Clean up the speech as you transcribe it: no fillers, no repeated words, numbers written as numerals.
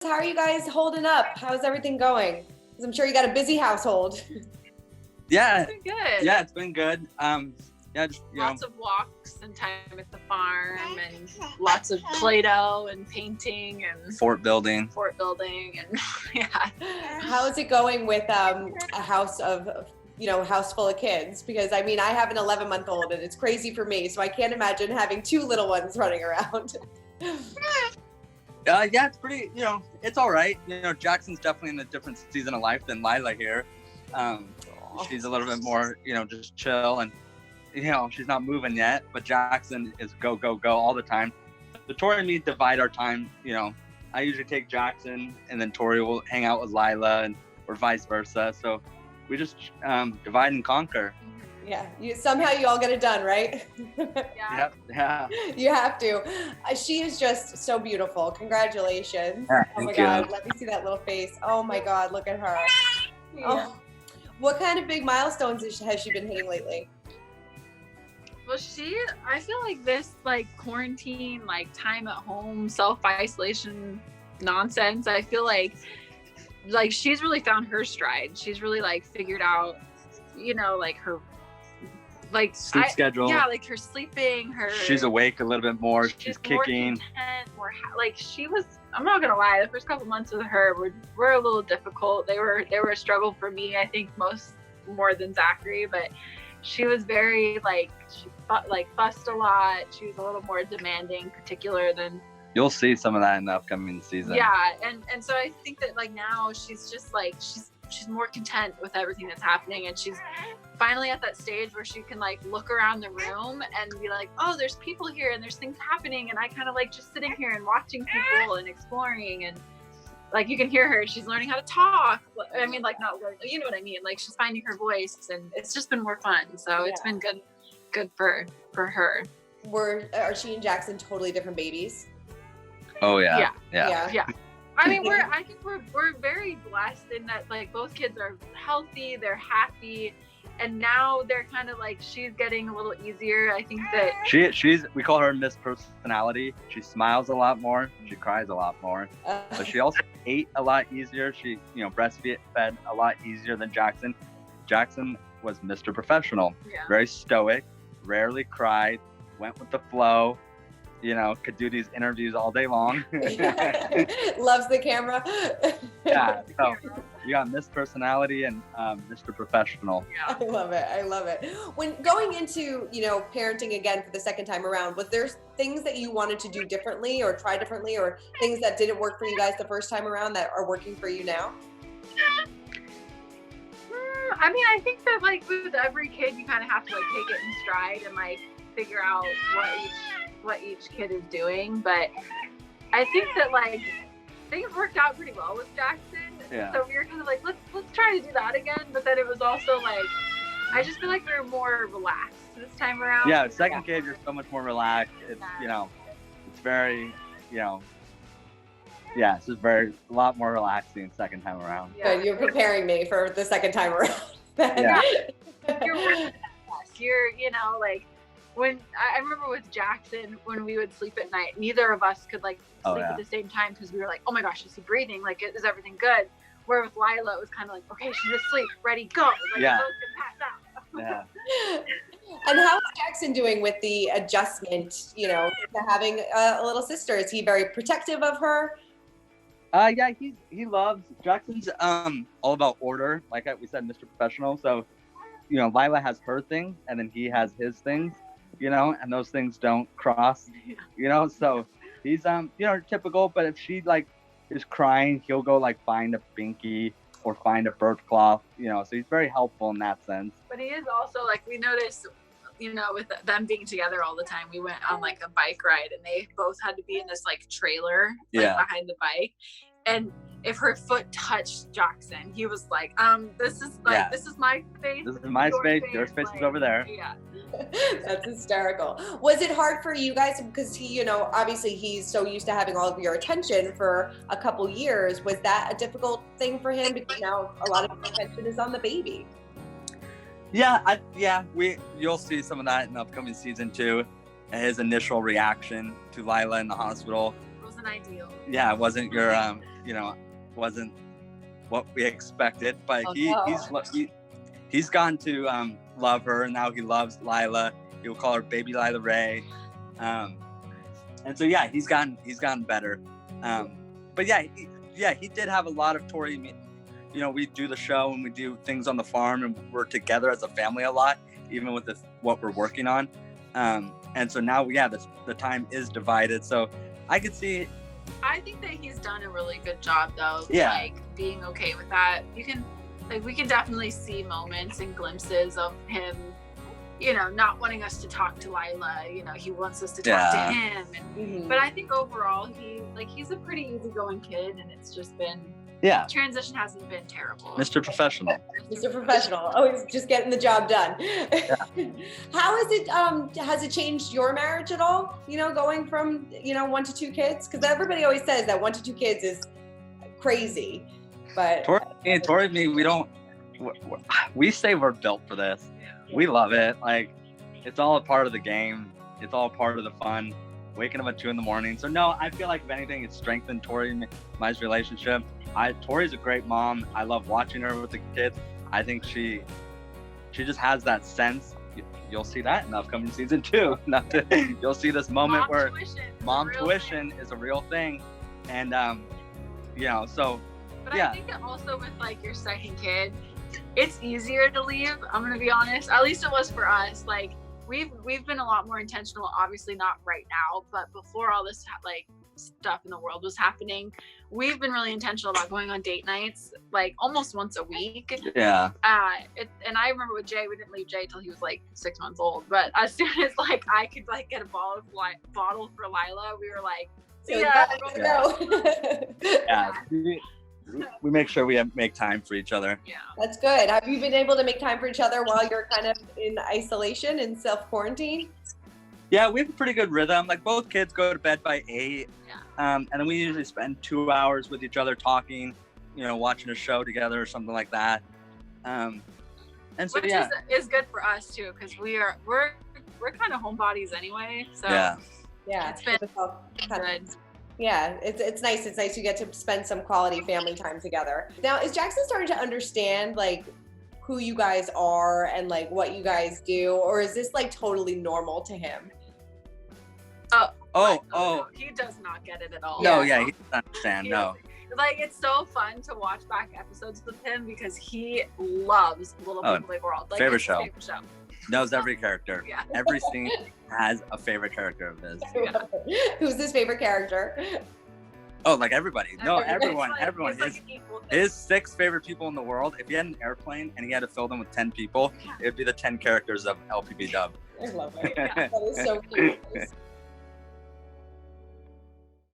How are you guys holding up? How's everything going? Because I'm sure you got a busy household. Yeah, It's been good. yeah, it's been good. Yeah, just Lots of walks and time at the farm, and lots of Play-Doh and painting and fort building. and yeah. How is it going with a house house full of kids? Because I mean, I have an 11-month-old and it's crazy for me, so I can't imagine having 2 little ones running around. Yeah, it's pretty. It's all right. Jackson's definitely in a different season of life than Lila here. She's a little bit more, just chill, and she's not moving yet. But Jackson is go go go all the time. So Tori and me divide our time. I usually take Jackson, and then Tori will hang out with Lila, or vice versa. So we just divide and conquer. Yeah, somehow you all get it done, right? Yeah. You have to. She is just so beautiful. Congratulations. Yeah, oh my thank God, you. let me see that little face. Oh my God, look at her. Yeah. Oh, what kind of big milestones has she been hitting lately? Well, I feel like this quarantine, time at home, self-isolation nonsense, I feel like she's really found her stride. She's really figured out, her Sleep schedule. Yeah, her sleeping, She's awake a little bit more. She's kicking. More she was. I'm not gonna lie. The first couple months with her were a little difficult. They were a struggle for me. I think more than Zachary, but she was very she fussed a lot. She was a little more demanding, particular than. You'll see some of that in the upcoming season. Yeah, and so I think that now she's just she's more content with everything that's happening, and she's finally at that stage where she can look around the room and be like, oh, there's people here and there's things happening, and I kind of just sitting here and watching people and exploring, and you can hear her. She's learning how to talk. I mean, not learning, you know what I mean? She's finding her voice, and it's just been more fun. So It's been good for her. Are she and Jackson totally different babies? Oh yeah. I mean, I think we're very blessed in that both kids are healthy, they're happy, and now they're kind of she's getting a little easier. I think that we call her Miss Personality. She smiles a lot more. She cries a lot more. But she also ate a lot easier. She breastfed a lot easier than Jackson. Jackson was Mr. Professional, very stoic, rarely cried, went with the flow. Could do these interviews all day long. Loves the camera. Yeah, so you got Miss Personality and Mr. Professional. Yeah. I love it. When going into, parenting again for the second time around, was there things that you wanted to do differently or try differently, or things that didn't work for you guys the first time around that are working for you now? I mean, I think that with every kid, you kind of have to take it in stride and figure out what each kid is doing. But I think that things worked out pretty well with Jackson. Yeah. So we were kind of let's try to do that again. But then it was also I just feel we were more relaxed this time around. Yeah, second kid, you're so much more relaxed. It's it's very it's just a lot more relaxing second time around. Yeah. Good, you're preparing me for the second time around. Yeah. You're when I remember with Jackson, when we would sleep at night, neither of us could sleep at the same time, because we were oh my gosh, is he breathing? Is everything good? Where with Lila, it was kind of okay, she's asleep, ready, go. Both can pass out. Yeah. And how is Jackson doing with the adjustment, to having a little sister? Is he very protective of her? Yeah, he loves Jackson's all about order. Like we said, Mr. Professional. So, Lila has her thing, and then he has his things. And those things don't cross. So he's typical. But if she is crying, he'll go find a binky or find a birch cloth. So he's very helpful in that sense. But he is also we noticed, with them being together all the time, we went on a bike ride, and they both had to be in this trailer behind the bike, and if her foot touched Jackson, he was this is this is my space. This is my space. Your space is over there. Yeah. That's hysterical. Was it hard for you guys, because he, obviously he's so used to having all of your attention for a couple years? Was that a difficult thing for him, because now a lot of attention is on the baby? Yeah, you'll see some of that in the upcoming season too. His initial reaction to Lila in the hospital It wasn't ideal. Yeah, it wasn't your wasn't what we expected, but Oh, no. he's gotten to love her, and now he loves Lila. He'll call her baby Lila Ray. And so yeah, he's gotten better. But he did have a lot of Tori. We do the show and we do things on the farm, and we're together as a family a lot, even with what we're working on. And so now, the time is divided. So I could see. I think that he's done a really good job, though. Yeah. Like being okay with that. We can definitely see moments and glimpses of him, not wanting us to talk to Lila. He wants us to talk to him. But I think overall, he's a pretty easygoing kid, and it's just been. Yeah. Transition hasn't been terrible. Mr. Professional. Mr. Professional, always just getting the job done. Yeah. Has it changed your marriage at all? Going from 1 to 2 kids, because everybody always says that 1 to 2 kids is crazy, but Tori and me, we say we're built for this. Yeah. We love it. Like, it's all a part of the game. It's all part of the fun. Waking up at 2 a.m. So no, I feel like if anything, it's strengthened Tori and my relationship. Tori's a great mom. I love watching her with the kids. I think she just has that sense. You'll see that in the upcoming season 2. You'll see this moment where mom tuition is a real thing, and so. But I think that also with your second kid, it's easier to leave. I'm gonna be honest. At least it was for us. We've been a lot more intentional. Obviously not right now, but before all this stuff in the world was happening, we've been really intentional about going on date nights almost once a week. Yeah. And I remember with Jay, we didn't leave Jay till he was 6 months old, but as soon as I could get a bottle for Lila, we were yeah. We make sure we make time for each other. Yeah. That's good. Have you been able to make time for each other while you're kind of in isolation and self-quarantine? Yeah, we have a pretty good rhythm. Both kids go to bed by 8. Yeah. And then we usually spend 2 hours with each other talking, watching a show together or something like that. And so which is good for us too, because we're kind of homebodies anyway. So yeah, it's been good. Yeah, it's nice. It's nice you get to spend some quality family time together. Now, is Jackson starting to understand who you guys are and what you guys do, or is this totally normal to him? Oh, he does not get it at all. No, he doesn't understand. No. It's so fun to watch back episodes with him because he loves Little Big Big World. Favorite show. Knows every character. Yeah. Every scene has a favorite character of his. Yeah. Who's his favorite character? Oh, everybody. No, everyone. His 6 favorite people in the world. If he had an airplane and he had to fill them with 10 people, it would be the 10 characters of LPB Dub. I love it. That is so cute.